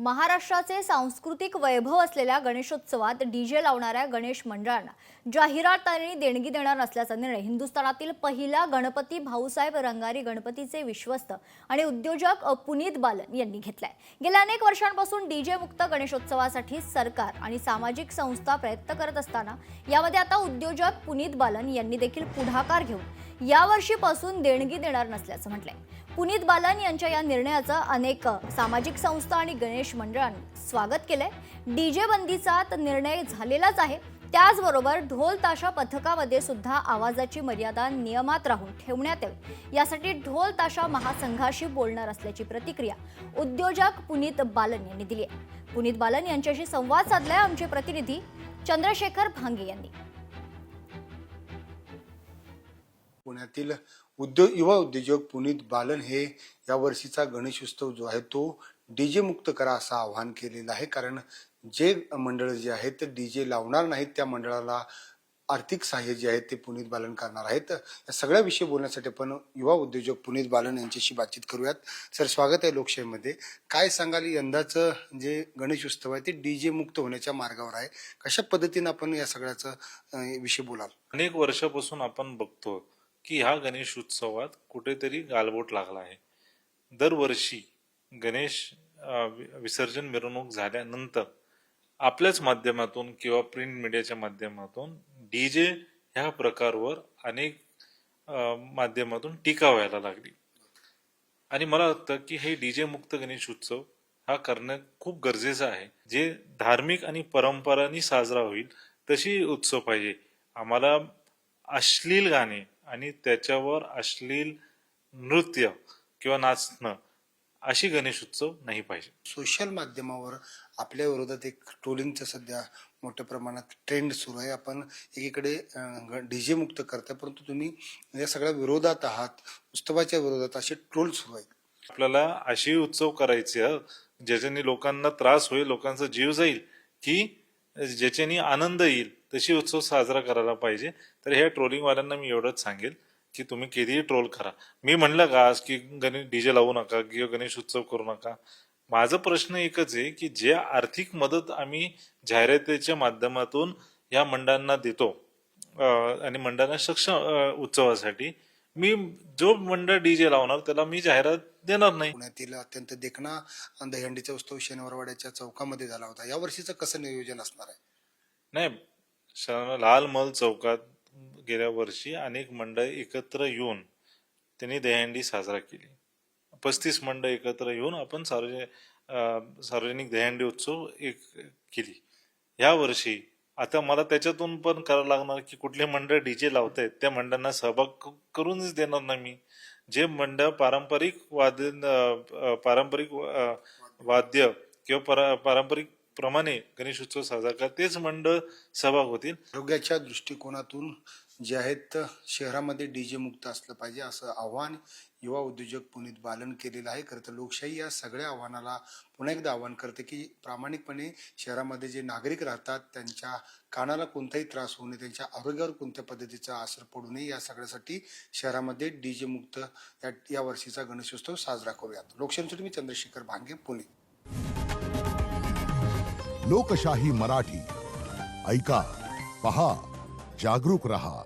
महाराष्ट्राचे सांस्कृतिक वैभव असलेल्या गणेशोत्सवात डीजे लावणाऱ्या गणेश मंडळांना जाहिरातदारांनी देणगी देणार नसल्याचा निर्णय हिंदुस्थानातील पहिला गणपती भाऊसाहेब रंगारी गणपतीचे विश्वस्त आणि उद्योजक पुनीत बालन यांनी घेतलाय। गेल्या अनेक वर्षांपासून डीजे मुक्त गणेशोत्सवासाठी सरकार आणि सामाजिक संस्था प्रयत्न करत असताना यामध्ये आता उद्योजक पुनीत बालन यांनी देखील पुढाकार घेऊन यावर्षीपासून देणगी देणार नसल्याचं म्हटलंय। पुनीत बालन यांच्या या निर्णयाचं अनेक सामाजिक संस्था आणि गणेश मंडळांनी स्वागत केलंय। डीजे बंदीचा निर्णय झालेलाच आहे, त्याचबरोबर ढोल ताशा पथकामध्ये सुद्धा आवाजाची मर्यादा नियमात राहून ठेवण्यात यावी यासाठी ढोल ताशा महासंघाशी बोलणार असल्याची प्रतिक्रिया उद्योजक पुनीत बालन यांनी दिली आहे। पुनीत बालन यांच्याशी संवाद साधलाय आमचे प्रतिनिधी चंद्रशेखर भांगे यांनी। पुण्यातील युवा उद्योजक पुनीत बालन हे या वर्षीचा गणेशोत्सव जो आहे तो डीजे मुक्त करा असं आवाहन केलेलं आहे। कारण जे मंडळ जे आहेत ते डीजे लावणार नाहीत त्या मंडळाला आर्थिक सहाय्य जे आहे ते पुनीत बालन करणार आहेत। या सगळ्या विषयी बोलण्यासाठी आपण युवा उद्योजक पुनीत बालन यांच्याशी बातचीत करूयात। सर, स्वागत आहे लोकशाहीमध्ये। काय सांगाल, यंदाचं जे गणेशोत्सव आहे ते डीजे मुक्त होण्याच्या मार्गावर आहे, कशा पद्धतीने आपण या सगळ्याचा विषय बोलाल? अनेक वर्षापासून आपण बघतो की ह्या गणेश उत्सवात कुठेतरी गालबोट लागला आहे। दरवर्षी गणेश विसर्जन मिरवणूक झाल्यानंतर आपल्याच माध्यमातून किंवा प्रिंट मीडियाच्या माध्यमातून डीजे ह्या प्रकारवर अनेक माध्यमातून टीका व्हायला लागली आणि मला वाटतं की हे डीजे मुक्त गणेश उत्सव हा करणं खूप गरजेचं आहे। जे धार्मिक आणि परंपरांनी साजरा होईल तशी उत्सव पाहिजे। आम्हाला अश्लील गाणे आणि त्याच्यावर अश्लील नृत्य किंवा नाचणं अशी गणेश उत्सव नाही पाहिजे। सोशल माध्यमावर आपल्या विरोधात एक ट्रोलिंगचं सध्या मोठ्या प्रमाणात ट्रेंड सुरू आहे। आपण एकीकडे डीजे मुक्त करताय, परंतु तुम्ही या सगळ्या विरोधात आहात, उत्सवाच्या विरोधात असे ट्रोल सुरू आहेत। आपल्याला अशी उत्सव करायचे ज्याच्याने लोकांना त्रास होईल, लोकांचा जीव जाईल, की ज्याच्याने आनंद येईल तशी उत्सव साजरा करायला पाहिजे। तर ह्या ट्रोलिंगवाल्यांना मी एवढंच सांगेल की तुम्ही कितीही ट्रोल करा। मी म्हणलं का आज की गणेश डीजे लावू नका किंवा गणेश उत्सव करू नका? माझा प्रश्न एकच आहे की जे आर्थिक मदत आम्ही जाहिरातीच्या माध्यमातून या मंडळांना देतो आणि मंडळांना सक्षम उत्सवासाठी, मी जो मंडळ डीजे लावणार त्याला मी जाहिरात देणार नाही। पुण्यातील अत्यंत देखणा दहीहंडीचा उत्सव शनिवारवाड्याच्या चौकामध्ये झाला होता। या वर्षीचं कसं नियोजन असणार आहे? नाही, लाल महल चौकात गेल्या वर्षी अनेक मंडळ एकत्र येऊन त्यांनी दहीहंडी साजरा केली। 35 मंडळ एकत्र येऊन आपण सार्वजनिक दहीहंडी उत्सव केली। या वर्षी आता मला त्याच्यातून पण करावं लागणार की कुठले मंडळ डीजे लावतायत त्या मंडळांना सहभाग करूनच देणार नाही मी। जे मंडळ पारंपरिक वाद्य किंवा पारंपरिक प्रमाणे गणेश उत्सव साजरा करतात तेच मंडळ सहभाग होतील। आरोग्याच्या दृष्टिकोनातून जे आहेत शहरामध्ये डीजे मुक्त असलं पाहिजे असं आव्हान युवा उद्योजक पुनीत बालन केलेलं आहे। खरं तर लोकशाही या सगळ्या आव्हानाला पुन्हा एकदा आव्हान करते की प्रामाणिकपणे शहरामध्ये जे नागरिक राहतात त्यांच्या कानाला कोणताही त्रास होऊ नये, त्यांच्या आरोग्यावर कोणत्या पद्धतीचा असर पडू नये, या सगळ्यासाठी शहरामध्ये डीजे मुक्त या वर्षीचा गणेशोत्सव साजरा करूयात। लोकशाहीसाठी मी चंद्रशेखर भांगे, पुणे। लोकशाही मराठी ऐका, पहा, जागरूक रहा।